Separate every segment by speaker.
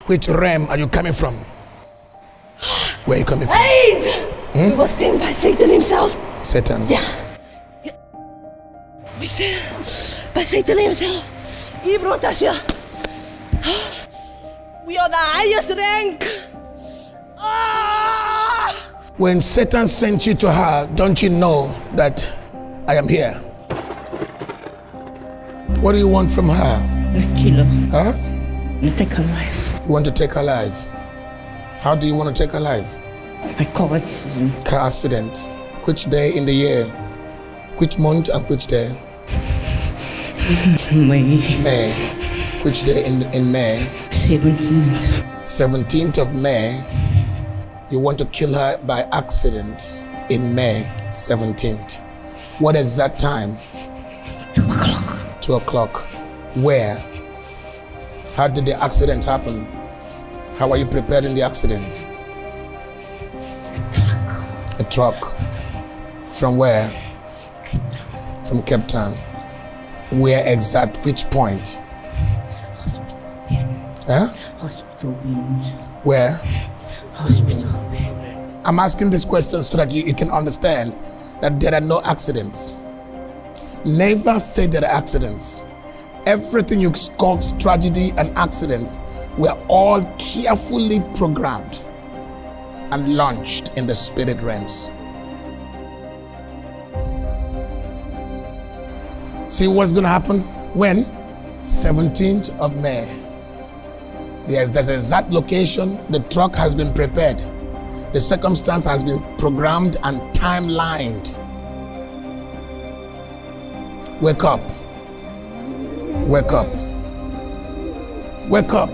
Speaker 1: Which realm are you coming from? Where are you coming from?
Speaker 2: Wait! He was sent by Satan himself.
Speaker 1: Satan.
Speaker 2: Yeah. We sent by Satan himself. He brought us here. We are the highest rank.
Speaker 1: When Satan sent you to her, don't you know that I am here? What do you want from her?
Speaker 2: The killer.
Speaker 1: Huh?
Speaker 2: To take her life.
Speaker 1: You want to take her life? How do you want to take her life?
Speaker 2: By car accident.
Speaker 1: Car accident. Which day in the year? Which month and which day?
Speaker 2: May.
Speaker 1: May. Which day in May?
Speaker 2: 17th.
Speaker 1: 17th of May. You want to kill her by accident in May 17th. What exact time?
Speaker 2: 2 o'clock.
Speaker 1: 2 o'clock. Where? How did the accident happen? How are you prepared in the accident? A truck. From where?
Speaker 2: Cape Town.
Speaker 1: From Cape Town. Where exact? Which point?
Speaker 2: Hospital van.
Speaker 1: Huh?
Speaker 2: Hospital van.
Speaker 1: Where?
Speaker 2: Hospital van.
Speaker 1: I'm asking these questions so that you can understand that there are no accidents. Never say there are accidents. Everything you call tragedy and accidents were all carefully programmed and launched in the spirit realms. See what's going to happen? When? 17th of May. There's an exact location. The truck has been prepared. The circumstance has been programmed and timelined. Wake up. Wake up. Wake up.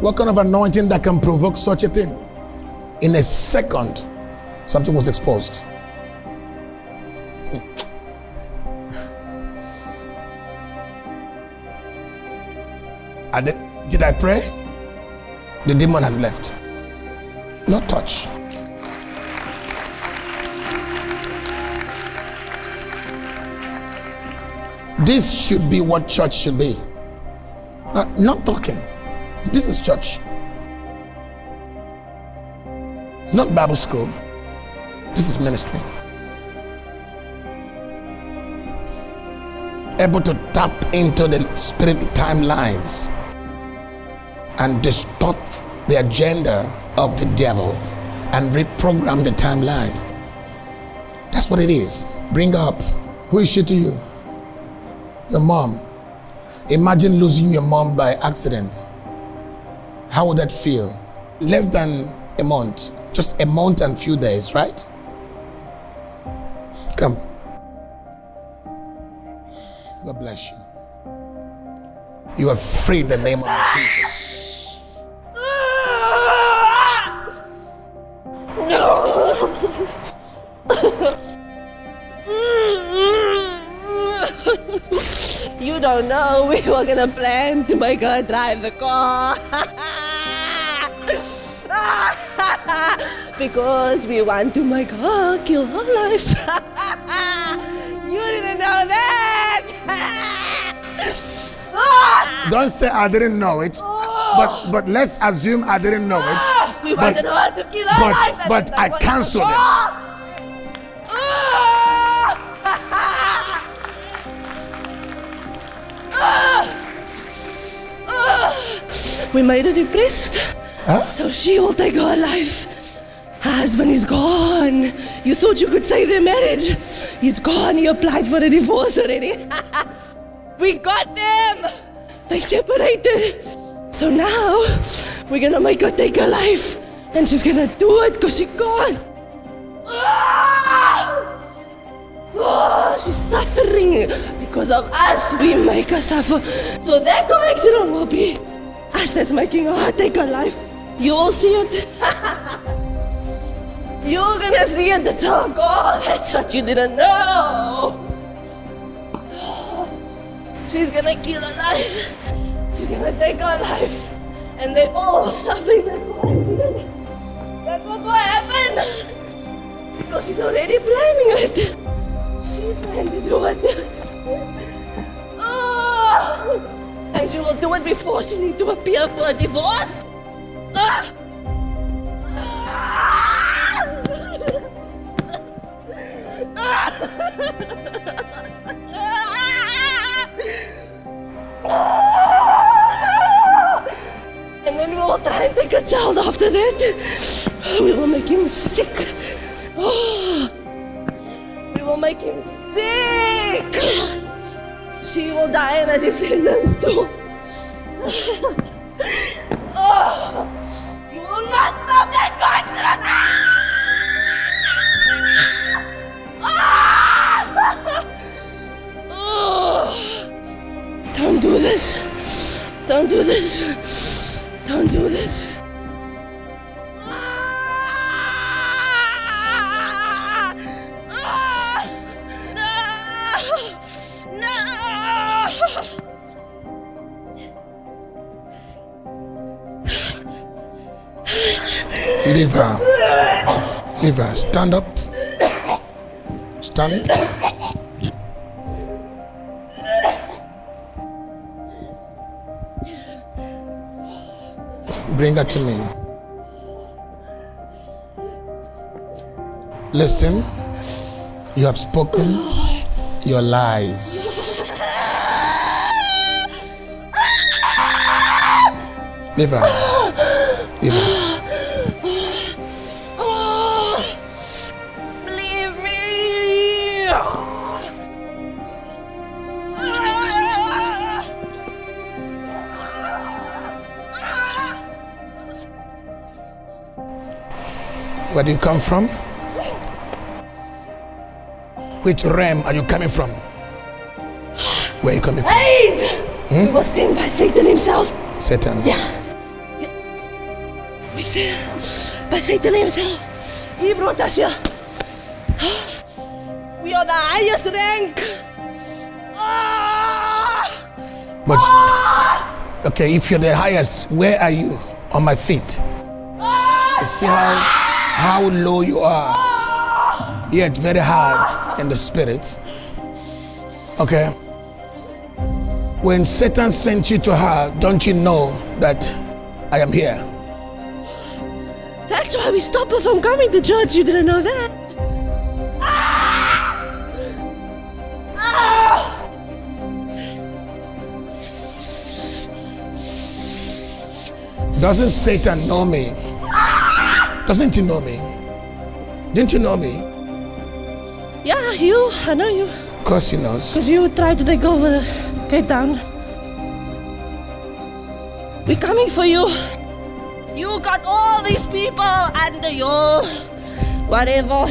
Speaker 1: What kind of anointing that can provoke such a thing? In a second, something was exposed. Did I pray? The demon has left. Not touch. This should be what church should be. Not talking. This is church. It's not Bible school. This is ministry. Able to tap into the spirit timelines and distort the agenda of the devil and reprogram the timeline. That's what it is. Bring up. Who is she to you? Your mom. Imagine losing your mom by accident. How would that feel? Less than a month. Just a month and few days, right? Come. God bless you. You are free in the name of Jesus.
Speaker 2: You don't know we were gonna plan to make her drive the car. Because we want to make her kill her life. You didn't know that.
Speaker 1: Don't say I didn't know it, but let's assume I didn't know it.
Speaker 2: We wanted her to kill her life.
Speaker 1: But I canceled it.
Speaker 2: We made her depressed, so she will take her life. Her husband is gone. You thought you could save their marriage. He's gone. He applied for a divorce already. We got them. They separated. So now we're gonna make her take her life, and she's gonna do it because she can't. She's suffering because of us. We make her suffer. So that car accident will be us that's making her take her life. You will see it. You're gonna see it. That's our God. That's what you didn't know. She's gonna kill her life. She's gonna take her life. And they all suffer in that car accident. That's what will happen. Because she's already planning it. She planned to do it. Oh, and she will do it before she needs to appear for a divorce. Ah. And then we will try and take a child after that. We will make him sick. Oh, we will make him sick. She will die and her descendants too. Oh, you will not stop that continent. Oh, don't do this. Don't do this. Don't do this.
Speaker 1: Leave her. Leave her. Stand up. Stand. Bring her to me. Listen, you have spoken your lies. Leave her. Leave her.
Speaker 2: Leave me.
Speaker 1: Where do you come from? Which realm are you coming from? Where are you coming from?
Speaker 2: Wait! He was sent by Satan himself.
Speaker 1: Satan.
Speaker 2: Yeah. We sent by Satan himself. He brought us here. We are the highest rank.
Speaker 1: But, okay, if you're the highest, where are you? On my feet. You see how low you are, yet very high in the spirit. Okay. When Satan sent you to her, don't you know that I am here?
Speaker 2: That's why we stopped her from coming to church. You didn't know that?
Speaker 1: Doesn't Satan know me? Doesn't he know me? Didn't you know me?
Speaker 2: Yeah, I know you.
Speaker 1: Of course he knows.
Speaker 2: Because you tried to take over Cape Town. We're coming for you. You got all these people under you. Whatever.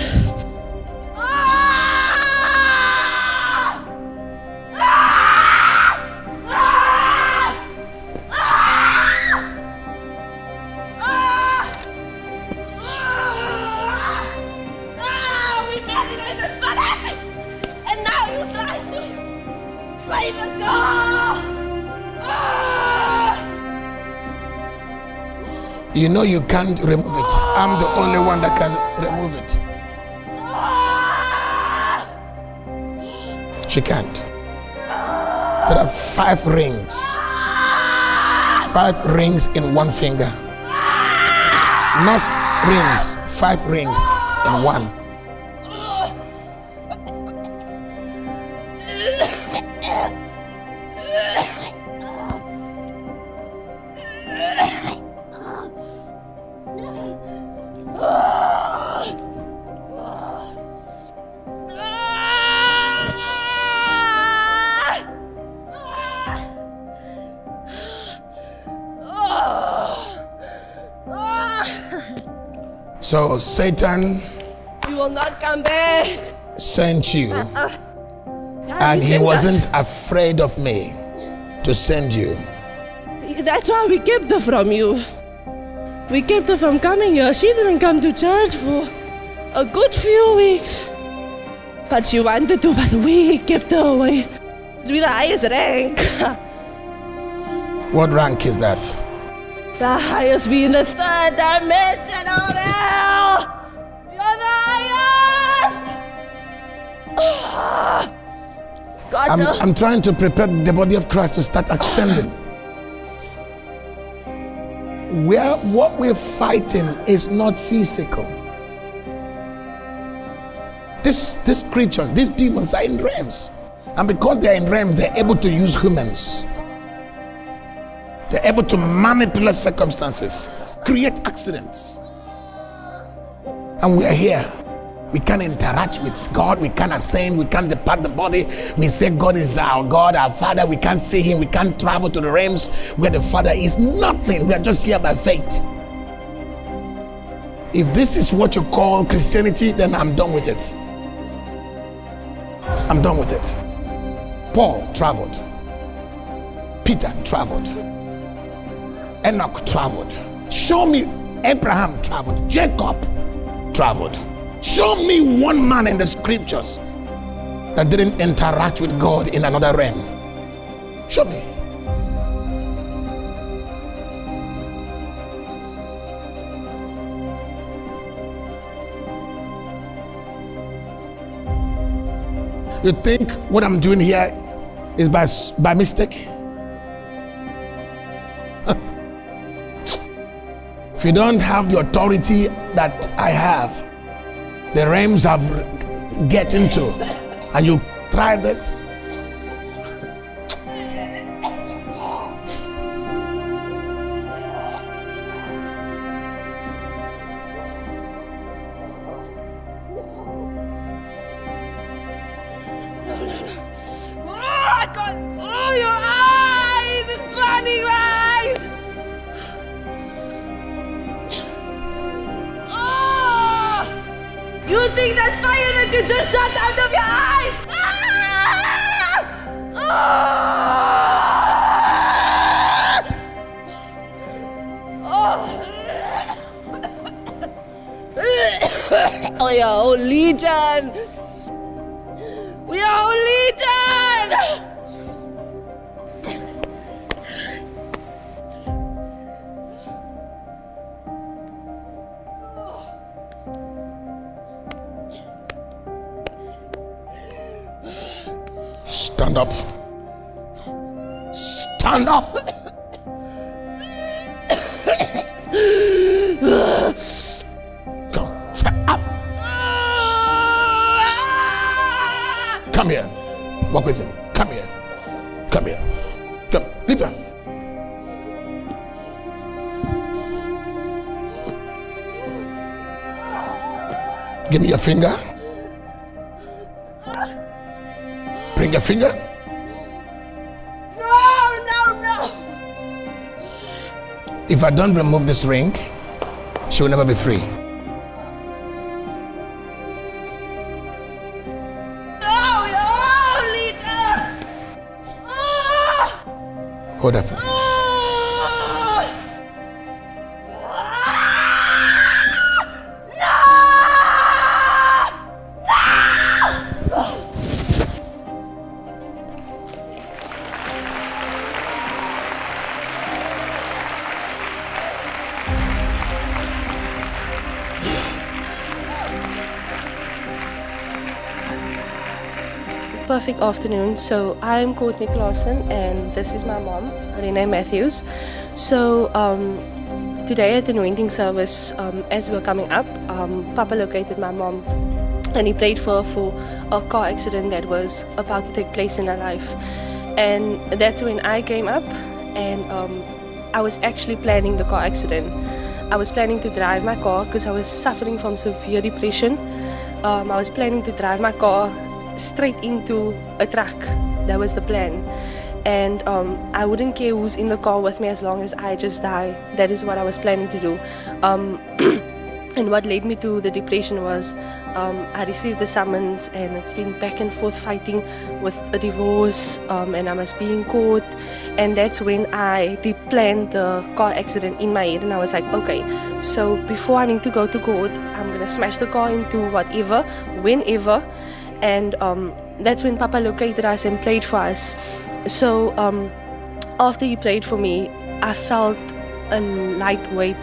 Speaker 2: We met in the spirit. And now you try to save us all.
Speaker 1: You know you can't remove it. I'm the only one that can remove it. She can't. There are 5 rings. 5 rings in one finger. Not rings, 5 rings in one. So Satan
Speaker 2: will not come back.
Speaker 1: Sent you, and he wasn't afraid of me to send you.
Speaker 2: That's why we kept her from you. We kept her from coming here. She didn't come to church for a good few weeks. But she wanted to, but we kept her away. We're the highest rank.
Speaker 1: What rank is that?
Speaker 2: The highest, we in the 3rd dimension of hell. You're the highest. God, no.
Speaker 1: I'm trying to prepare the body of Christ to start ascending. What we're fighting is not physical. These creatures, these demons are in realms. And because they are in realms, they're able to use humans. They're able to manipulate circumstances, create accidents. And we are here. We can't interact with God. We can't ascend. We can't depart the body. We say God is our God, our Father. We can't see Him. We can't travel to the realms where the Father is. Nothing. We are just here by faith. If this is what you call Christianity, then I'm done with it. I'm done with it. Paul traveled. Peter traveled. Enoch traveled. Show me Abraham traveled. Jacob traveled. Show me one man in the scriptures that didn't interact with God in another realm. Show me. You think what I'm doing here is by mistake? If you don't have the authority that I have, the realms I've get into, and you try this,
Speaker 2: you think that fire that you just shot out of your eyes? We are all legion. We are all legion.
Speaker 1: Stand up. Stand up. Come. Stand up. Come here. Walk with him. Come here. Come here. Come. Leave her. Give me your finger. Bring your finger.
Speaker 2: No.
Speaker 1: If I don't remove this ring, she will never be free.
Speaker 2: No, leader.
Speaker 1: Hold her finger.
Speaker 3: Perfect afternoon. So I'm Courtney Clausen and this is my mom, Renee Matthews. So today at the anointing service, as we were coming up, Papa located my mom and he prayed for her for a car accident that was about to take place in her life. And that's when I came up and I was actually planning the car accident. I was planning to drive my car because I was suffering from severe depression. I was planning to drive my car straight into a truck. That was the plan. And I wouldn't care who's in the car with me as long as I just die. That is what I was planning to do. And what led me to the depression was I received the summons and it's been back and forth fighting with a divorce and I was being caught. And that's when I planned the car accident in my head and I was like, okay, so before I need to go to court, I'm gonna smash the car into whatever, whenever. And that's when Papa located us and prayed for us. So after he prayed for me, I felt a light weight.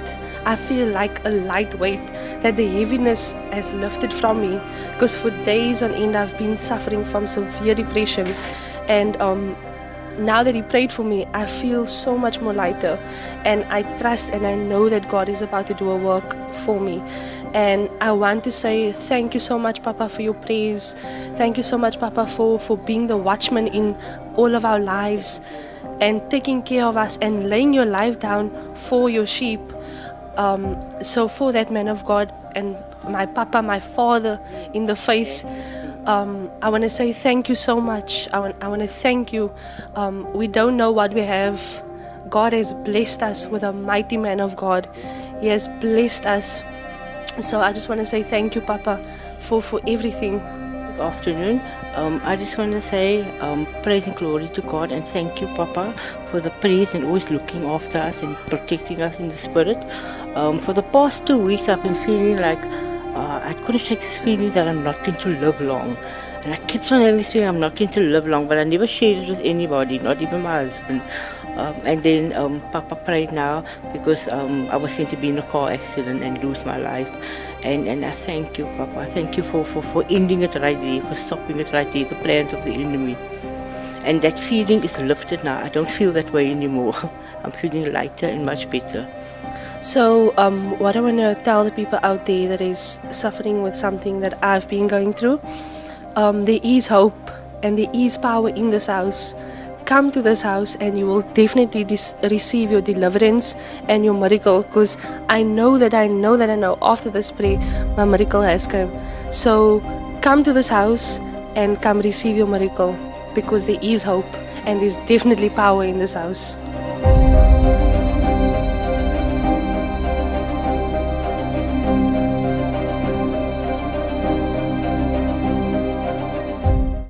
Speaker 3: I feel like a lightweight, that the heaviness has lifted from me, because for days on end I've been suffering from severe depression, and now that he prayed for me, I feel so much more lighter, and I trust and I know that God is about to do a work for me. And I want to say thank you so much, Papa, for your prayers. Thank you so much, Papa, for being the watchman in all of our lives and taking care of us and laying your life down for your sheep. So for that, man of God, and my Papa, my father in the faith, I want to say thank you so much. I want to thank you. We don't know what we have. God has blessed us with a mighty man of God. He has blessed us. So I just want to say thank you, Papa, for everything.
Speaker 4: Good afternoon. I just want to say praise and glory to God, and thank you, Papa, for the praise and always looking after us and protecting us in the spirit. For the past 2 weeks, I've been feeling like I couldn't shake this feeling that I'm not going to live long. And I kept on having this feeling I'm not going to live long, but I never shared it with anybody, not even my husband. And then Papa prayed now because I was going to be in a car accident and lose my life. And I thank you, Papa. I thank you for ending it right there, for stopping it right there, the plans of the enemy. And that feeling is lifted now. I don't feel that way anymore. I'm feeling lighter and much better.
Speaker 3: So what I want to tell the people out there that is suffering with something that I've been going through, there is hope and there is power in this house. Come to this house and you will definitely receive your deliverance and your miracle, because I know after this prayer my miracle has come. So come to this house and come receive your miracle, because there is hope and there's definitely power in this house.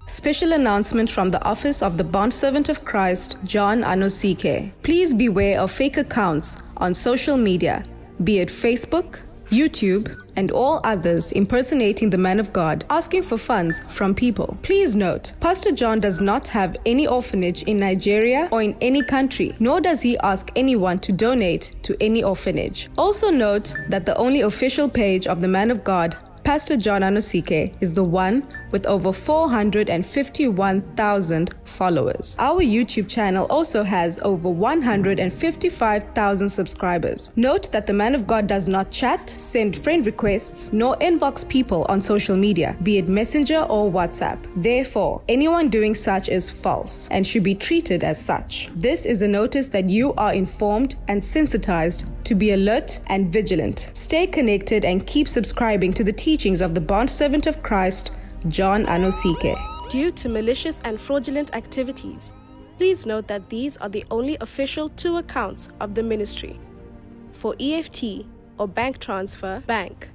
Speaker 5: Special announcement from the Office of the Bondservant of Christ, John Anosike. Please beware of fake accounts on social media, be it Facebook, YouTube, and all others impersonating the man of God, asking for funds from people. Please note, Pastor John does not have any orphanage in Nigeria or in any country, nor does he ask anyone to donate to any orphanage. Also note that the only official page of the man of God, Pastor John Anosike, is the one with over 451,000 followers. Our YouTube channel also has over 155,000 subscribers. Note that the man of God does not chat, send friend requests, nor inbox people on social media, be it Messenger or WhatsApp. Therefore, anyone doing such is false and should be treated as such. This is a notice that you are informed and sensitized to be alert and vigilant. Stay connected and keep subscribing to the teachings of the Bondservant of Christ, John Anosike.
Speaker 6: Due to malicious and fraudulent activities, please note that these are the only official 2 accounts of the ministry. For EFT or bank transfer, bank